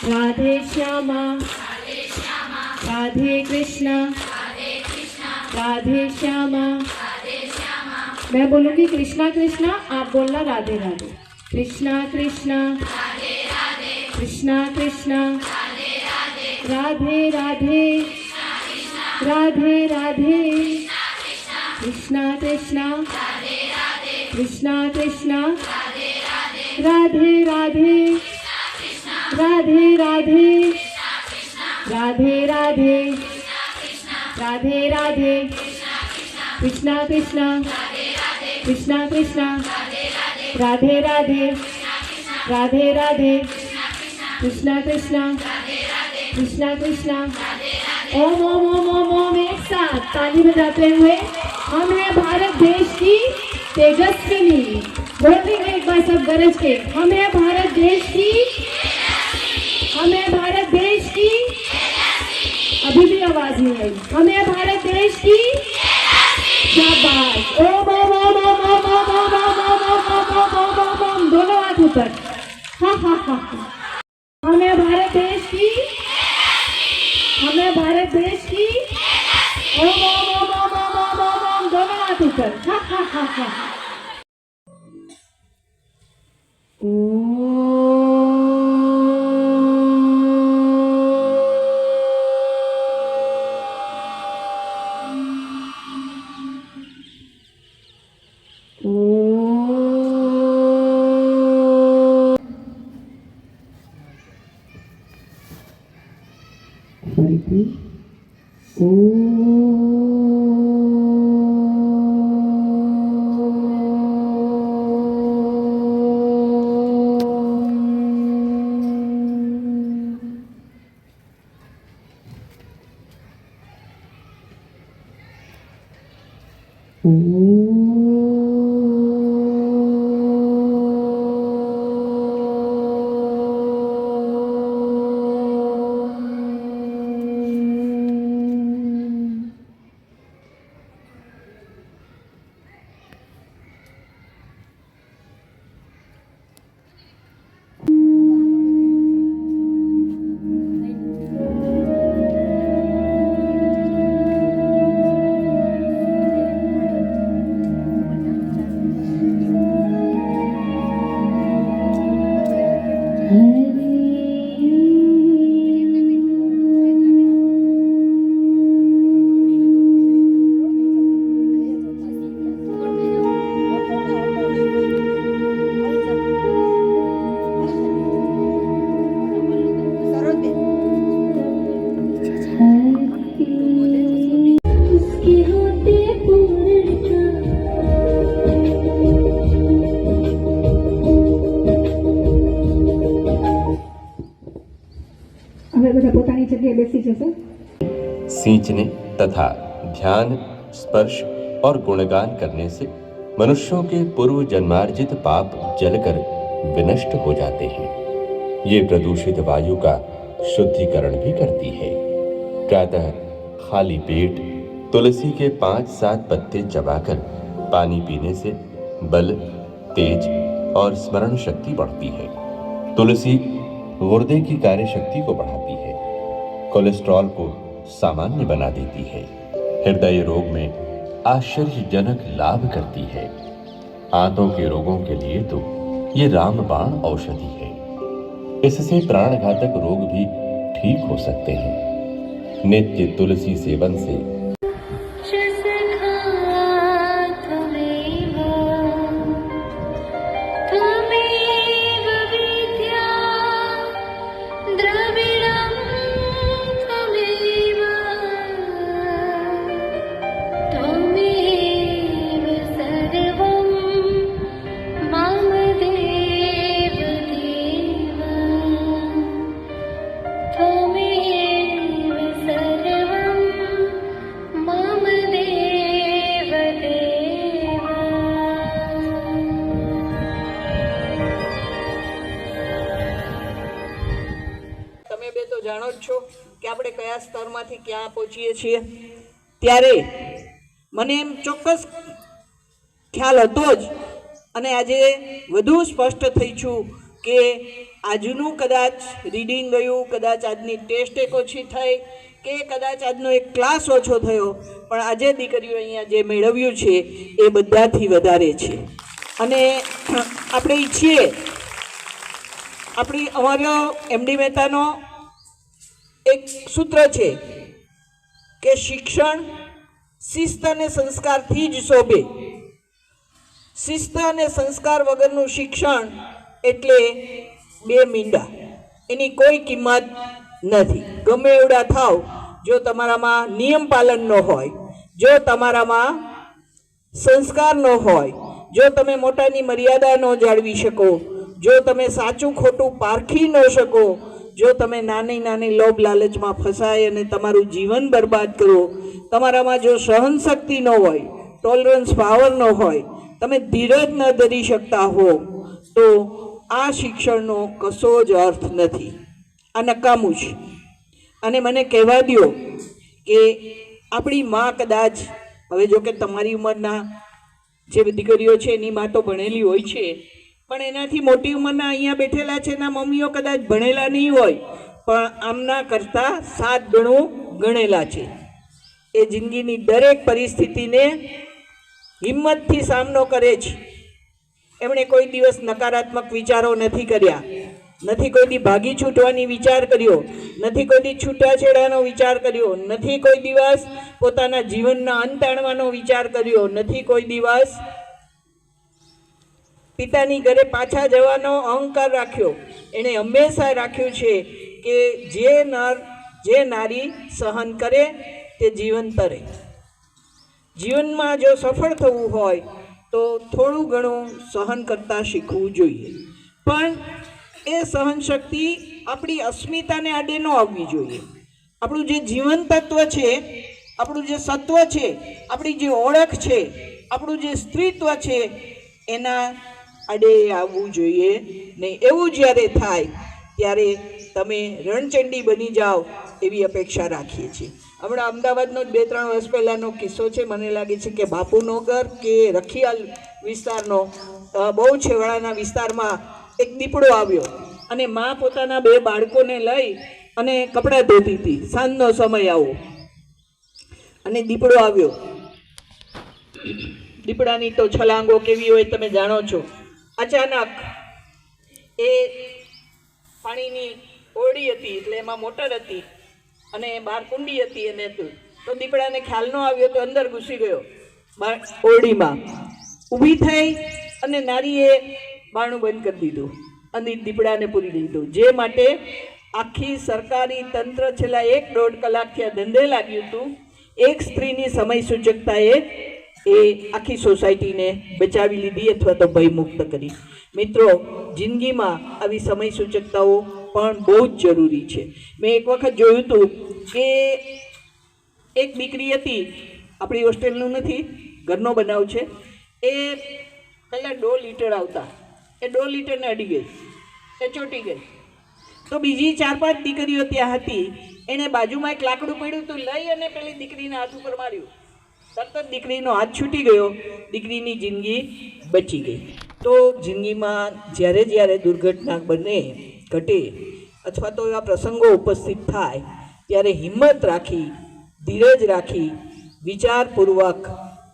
राधे श्यामा राधे कृष्णा राधे श्यामा। मैं बोलूँगी कृष्णा कृष्णा, आप बोलना राधे राधे। कृष्णा कृष्णा कृष्णा कृष्णा राधे राधे राधे राधे। कृष्णा कृष्णा कृष्णा कृष्णा राधे राधे राधे राधे राधे राधे राधे राधे। कृष्णा कृष्णा कृष्णा कृष्णा राधे राधे राधे राधे। कृष्णा कृष्णा कृष्णा कृष्णा। ओम ओम ओम ओम ओम एक साथ ताली बजाते हुए। हम हैं भारत देश की तेजस्विनी। बोल देंगे एक बार सब गरज के। हम हैं भारत देश की, हम हैं भारत देश की। अभी भी आवाज नहीं आई। हम हैं भारत देश की। शाबाश। ओम ओम ओम ओम ओम ओम ओम ओम ओम ओम ओम ओम। दोनों हाथ ऊपर। हा हा हा। हम हैं भारत देश की, हम हैं भारत देश की। ओम ओम ओम ओम ओम ओम ओम ओम। दोनों हाथ ऊपर। हा हा हा हा। सींचने तथा ध्यान, स्पर्श और गुणगान करने से मनुष्यों के पूर्व जन्मार्जित पाप जलकर विनष्ट हो जाते हैं। ये प्रदूषित वायु का शुद्धिकरण भी करती है। प्रातः खाली पेट तुलसी के 5-7 पत्ते चबाकर पानी पीने से बल, तेज और स्मरण शक्ति बढ़ती है। तुलसी गुर्दे की कार्य शक्ति को बढ़ाती है, कोलेस्ट्रॉल को सामान्य बना देती है, हृदय रोग में आश्चर्यजनक लाभ करती है। आंतों के रोगों के लिए तो ये रामबाण औषधि है। इससे प्राणघातक रोग भी ठीक हो सकते हैं। नित्य तुलसी सेवन से જાણો જ છો કે આપણે કયા સ્તરમાંથી ક્યાં પહોંચીએ છીએ। ત્યારે મને એમ ચોક્કસ ખ્યાલ હતો જ, અને આજે વધુ સ્પષ્ટ થઈ છું કે આજનું કદાચ રીડિંગ ગયું, કદાચ આજની ટેસ્ટ એક ઓછી થઈ, કે કદાચ આજનો એક ક્લાસ ઓછો થયો, પણ આજે દીકરીઓ અહીંયા જે મેળવ્યું છે એ બધાથી વધારે છે. અને આપણે ઈચ્છીએ, અમારો MD મહેતાનો એક સૂત્ર છે કે શિક્ષણ શિસ્ત અને સંસ્કારથી જ શોભે. શિસ્ત અને સંસ્કાર વગરનું શિક્ષણ એટલે બે મીંડા, એની કોઈ કિંમત નથી. ગમે એવડા થાવ, જો તમારામાં નિયમ પાલન ન હોય, જો તમારામાં સંસ્કાર ન હોય, જો તમે મોટાની મર્યાદા ન જાળવી શકો, જો તમે સાચું ખોટું પારખી ન શકો, જો તમે નાની નાની લોભ લાલચમાં ફસાય અને તમારું જીવન બરબાદ કરો, તમારામાં જો સહન શક્તિ ન હોય, ટોલરન્સ પાવર ન હોય, તમે ધીરજ ન ધરી શકતા હો, તો આ શિક્ષણનો કશો જ અર્થ નથી. આ નકામું છે. અને મને કહેવા દો કે આપણી માં કદાચ, હવે જો કે તમારી ઉંમરના જે દીકરીઓ છે એની માં તો ભણેલી હોય છે, પણ એનાથી મોટી ઉંમરના અહીંયા બેઠેલા છે એના મમ્મીઓ કદાચ ભણેલા નહીં હોય, પણ આમના કરતાં 7 ગણું ગણેલા છે. એ જિંદગીની દરેક પરિસ્થિતિને હિંમતથી સામનો કરે છે. એમણે કોઈ દિવસ નકારાત્મક વિચારો નથી કર્યા, નથી કોઈ દી ભાગી છૂટવાની વિચાર કર્યો, નથી કોઈ દી છૂટાછેડાનો વિચાર કર્યો, નથી કોઈ દિવસ પોતાના જીવનના અંત આણવાનો વિચાર કર્યો, નથી કોઈ દિવસ પિતાની ઘરે પાછા જવાનો અહંકાર રાખ્યો. એણે હંમેશા રાખ્યું છે કે જે નારી સહન કરે તે જીવન તરે. જીવનમાં જો સફળ થવું હોય તો થોડું ઘણું સહન કરતાં શીખવું જોઈએ, પણ એ સહન શક્તિ આપણી અસ્મિતાને આડે ન આવવી જોઈએ. આપણું જે જીવન તત્વ છે, આપણું જે સત્વ છે, આપણી જે ઓળખ છે, આપણું જે સ્ત્રીત્વ છે, એના આડે આવવું જોઈએ નહીં. એવું જ્યારે થાય ત્યારે તમે રણચંડી બની જાઓ એવી અપેક્ષા રાખીએ છીએ. હમણાં અમદાવાદનો 2-3 વર્ષ પહેલાંનો કિસ્સો છે. મને લાગે છે કે બાપુનગર કે રખિયાલ વિસ્તારનો, બહુ છેવાડાના વિસ્તારમાં એક દીપડો આવ્યો અને મા પોતાના 2 બાળકોને લઈ અને કપડાં ધોતી હતી. સાંજનો સમય આવો અને દીપડો આવ્યો. દીપડાની તો છલાંગો કેવી હોય તમે જાણો છો. અચાનક એ પાણીની ઓરડી હતી, એટલે એમાં મોટર હતી અને બહાર કુંડી હતી, અને તો દીપડાને ખ્યાલ ન આવ્યો તો અંદર ઘૂસી ગયો ઓરડીમાં. ઊભી થઈ અને નારીએ બારણું બંધ કરી દીધું અને દીપડાને પૂરી દીધું. જે માટે આખી સરકારી તંત્ર છેલ્લા 1-1.5 કલાકથી આ ધંધે લાગ્યું હતું. એક સ્ત્રીની સમય સૂચકતાએ એ આખી સોસાયટીને બચાવી લીધી અથવા તો ભયમુક્ત કરી. મિત્રો, જિંદગીમાં આવી સમય સૂચકતાઓ પણ બહુ જ જરૂરી છે. મેં એક વખત જોયું હતું કે એક દીકરી હતી, આપણી હોસ્ટેલનું નથી, ઘરનો બનાવ છે. એ પહેલાં 1.5 લીટર આવતા, એ 1.5 લીટરને અડી ગઈ, એ ચોંટી ગઈ. તો બીજી 4-5 દીકરીઓ ત્યાં હતી, એણે બાજુમાં એક લાકડું પડ્યું હતું, લઈ અને પેલી દીકરીના હાથ ઉપર માર્યું. તરત જ દીકરીનો હાથ છૂટી ગયો, દીકરીની જિંદગી બચી ગઈ. તો જિંદગીમાં જ્યારે દુર્ઘટના બને, ઘટે, અથવા તો એવા પ્રસંગો ઉપસ્થિત થાય ત્યારે હિંમત રાખી, ધીરજ રાખી, વિચારપૂર્વક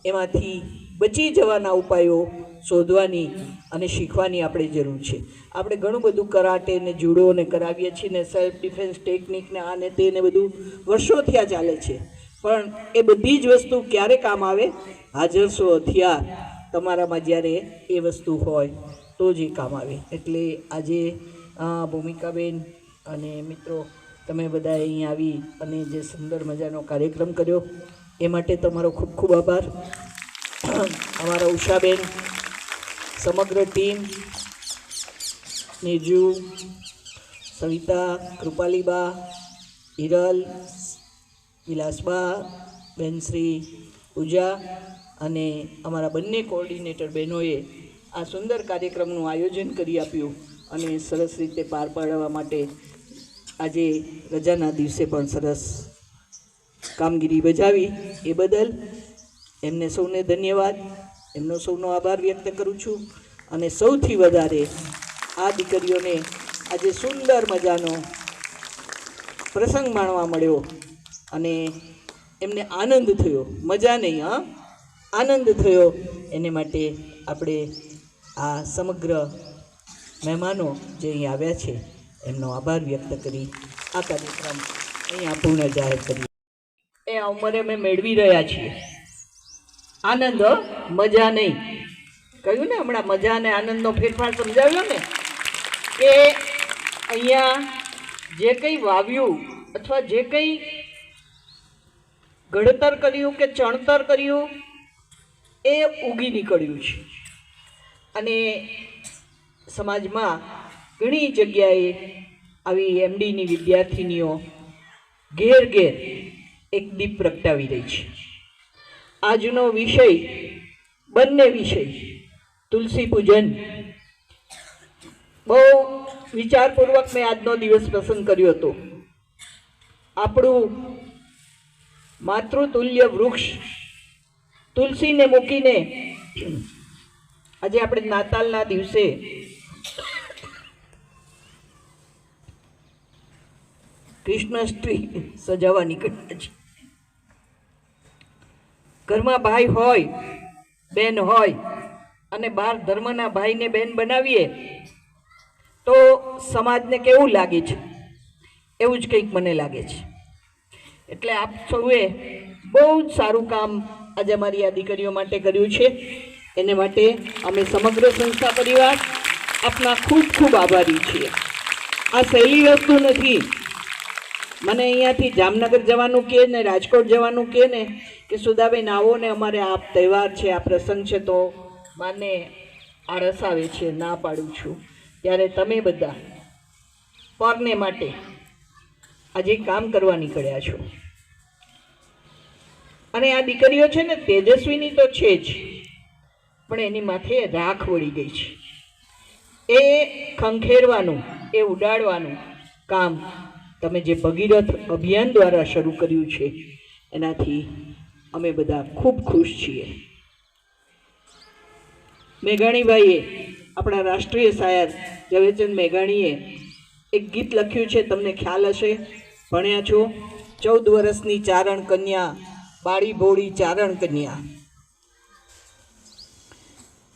એમાંથી બચી જવાના ઉપાયો શોધવાની અને શીખવાની આપણે જરૂર છે. આપણે ઘણું બધું કરાટે ને જુડો ને કરાવીએ છીએ ને સેલ્ફ ડિફેન્સ ટેકનિક ને આ ને તે ને બધું વર્ષોથી આ ચાલે છે, પણ એ બધી જ વસ્તુ ક્યારે કામ આવે? હાજરસો હથિયાર તમારામાં જ્યારે એ વસ્તુ હોય તો જ એ કામ આવે. એટલે આજે ભૂમિકાબેન અને મિત્રો, તમે બધા અહીં આવી અને જે સુંદર મજાનો કાર્યક્રમ કર્યો એ માટે તમારો ખૂબ ખૂબ આભાર. અમારા ઉષાબેન, સમગ્ર ટીમ, નિર્જુ, સવિતા, કૃપાલીબા, હિરલ, વિલાસબા, બેનશ્રી પૂજા અને અમારા બંને કોઓર્ડિનેટર બહેનોએ આ સુંદર કાર્યક્રમનું આયોજન કરી આપ્યું અને સરસ રીતે પાર પાડવા માટે આજે રજાના દિવસે પણ સરસ કામગીરી બજાવી. એ બદલ એમને સૌને ધન્યવાદ, એમનો સૌનો આભાર વ્યક્ત કરું છું. અને સૌથી વધારે આ દીકરીઓને આજે સુંદર મજાનો પ્રસંગ માણવા મળ્યો અને એમને આનંદ થયો, મજા નહીં, હા આનંદ થયો. એને માટે આપણે આ સમગ્ર મહેમાનો જે અહીં આવ્યા છે એમનો આભાર વ્યક્ત કરી આ કાર્યક્રમ અહીંયા પૂર્ણ જાહેર કરીએ. એ આ ઉંમરે અમે મેળવી રહ્યા છીએ આનંદ, મજા નહીં. કહ્યું ને હમણાં મજા અને આનંદનો ફેરફાર સમજાવ્યો ને, કે અહીંયા જે કંઈ વાવ્યું અથવા જે કંઈ ઘડતર કર્યું કે ચણતર કર્યું એ ઉગી નીકળ્યું છે. અને સમાજમાં ઘણી જગ્યાએ આવી એમડીની વિદ્યાર્થીનીઓ ઘેર ઘેર એક દીપ પ્રગટાવી રહી છે. આજનો વિષય, બંને વિષય, તુલસી પૂજન, બહુ વિચારપૂર્વક મેં આજનો દિવસ પસંદ કર્યો હતો. આપણું માતૃતુલ્ય વૃક્ષ તુલસીને મૂકીને આજે આપણે નાતાલના દિવસે ક્રિસમસ-ટ્રી સજાવવા નીકળ્યા છે. ઘરમાં ભાઈ હોય, બેન હોય અને બાર ધર્મના ભાઈને બેન બનાવીએ તો સમાજને કેવું લાગે છે, એવું જ કંઈક મને લાગે છે. એટલે આપ સૌએ બહુ જ સારું કામ આજે અમારી આ દીકરીઓ માટે કર્યું છે. એને માટે અમે સમગ્ર સંસ્થા પરિવાર આપના ખૂબ ખૂબ આભારી છીએ. આ સહેલી વસ્તુ નથી. મને અહીંયાથી જામનગર જવાનું કહે ને રાજકોટ જવાનું કહે ને કે સુધાબેન આવો ને અમારે આ તહેવાર છે, આ પ્રસંગ છે, તો મને આળસ આવે છે, ના પાડું છું. ત્યારે તમે બધા પરને માટે આજે કામ કરવા નીકળ્યા છો. અને આ દીકરીઓ છે ને તેજસ્વીની તો છે જ, પણ એની માથે રાખ વળી ગઈ છે. એ ખંખેરવાનું, એ ઉડાડવાનું કામ તમે જે ભગીરથ અભિયાન દ્વારા શરૂ કર્યું છે એનાથી અમે બધા ખૂબ ખુશ છીએ. મેઘાણીભાઈએ, આપણા રાષ્ટ્રીય શાયર ઝવેરચંદ મેઘાણીએ એક ગીત લખ્યું છે, તમને ખ્યાલ હશે, ભણ્યા છો. 14 વર્ષની ચારણ કન્યા, બાળી ભોળી ચારણ કન્યા.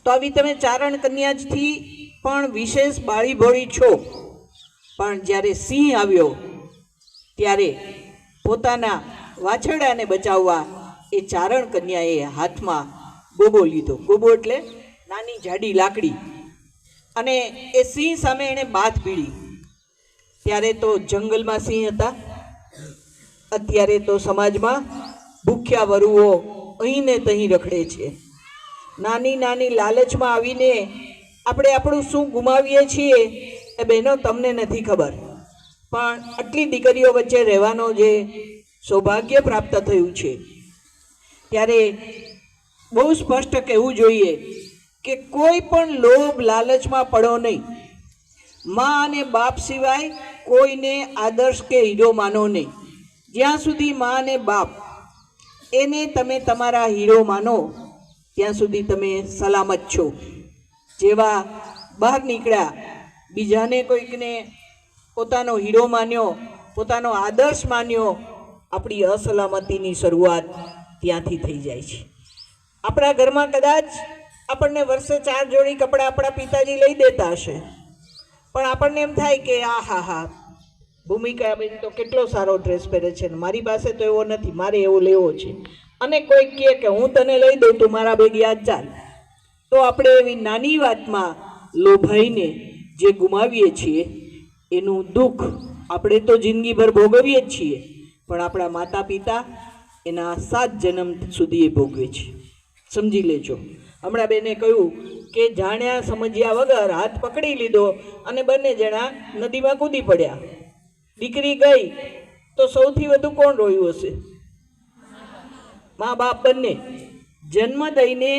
તો આવી તમે ચારણ કન્યાથી પણ વિશેષ બાળી ભોળી છો. પણ જ્યારે સિંહ આવ્યો ત્યારે પોતાના વાછરડાને બચાવવા એ ચારણ કન્યાએ હાથમાં ગોબો લીધો. ગોબો એટલે નાની જાડી લાકડી. અને એ સિંહ સામે એણે બાથ ભીડી. ત્યારે તો જંગલમાં સિંહ હતા, અત્યારે તો સમાજમાં ભૂખ્યા વરુઓ અહીં ને તહીં રખડે છે. નાની નાની લાલચમાં આવીને આપણે આપણું શું ગુમાવીએ છીએ એ બહેનો તમને નથી ખબર. પણ આટલી દીકરીઓ વચ્ચે રહેવાનો જે સૌભાગ્ય પ્રાપ્ત થયું છે ત્યારે બહુ સ્પષ્ટ કહેવું જોઈએ કે કોઈ પણ લોભ લાલચમાં પડો નહીં. મા અને બાપ સિવાય કોઈને આદર્શ કે હીરો માનો નહીં. જ્યાં સુધી મા અને બાપ એને તમે તમારા હીરો માનો ત્યાં સુધી તમે સલામત છો. જેવા બહાર નીકળ્યા, બીજાને કોઈકને પોતાનો હીરો માન્યો, પોતાનો આદર્શ માન્યો, આપણી અસલામતીની શરૂઆત ત્યાંથી થઈ જાય છે. આપણા ઘરમાં કદાચ આપણને વર્ષે 4 જોડી કપડાં આપણા પિતાજી લઈ દેતા હશે, પણ આપણને એમ થાય કે આ હા હા ભૂમિકા બેન તો કેટલો સારો ડ્રેસ પહેરે છે ને મારી પાસે તો એવો નથી, મારે એવો લેવો છે. અને કોઈ કહે કે હું તને લઈ દઉં, તું મારા ભેગી આજ ચાલ. તો આપણે એવી નાની વાતમાં લોભાઈને જે ગુમાવીએ છીએ એનું દુઃખ આપણે તો જિંદગીભર ભોગવીએ જ છીએ, પણ આપણા માતા પિતા એના 7 જન્મ સુધી એ ભોગવે છે. સમજી લેજો. હમણાં બેને કહ્યું કે જાણ્યા સમજ્યા વગર હાથ પકડી લીધો અને બંને જણા નદીમાં કૂદી પડ્યા. દીકરી ગઈ તો સૌથી વધુ કોણ રોયું હશે? મા બાપ બંને. જન્મ દઈને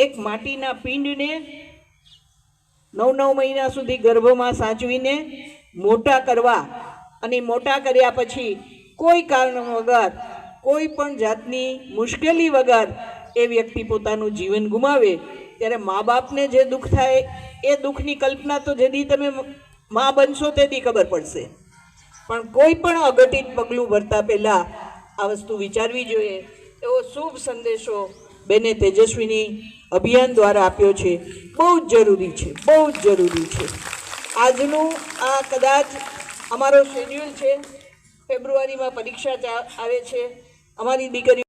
એક માટીના પિંડને 9 મહિના સુધી ગર્ભમાં સાચવીને મોટા કરવા, અને મોટા કર્યા પછી કોઈ કારણ વગર, કોઈ પણ જાતની મુશ્કેલી વગર એ વ્યક્તિ પોતાનું જીવન ગુમાવે ત્યારે મા બાપને જે દુઃખ થાય એ દુઃખની કલ્પના તો જેથી તમે મા બનશો તેથી ખબર પડશે, પણ કોઈ પણ અઘટિત પગલું ભરતા પહેલાં આ વસ્તુ વિચારવી જોઈએ. એવો શુભ સંદેશો બેને તેજસ્વીની અભિયાન દ્વારા આપ્યો છે. બહુ જ જરૂરી છે, બહુ જ જરૂરી છે. આજનું આ કદાચ અમારો શેડ્યુલ છે. ફેબ્રુઆરીમાં પરીક્ષા આવે છે. અમારી દીકરીઓ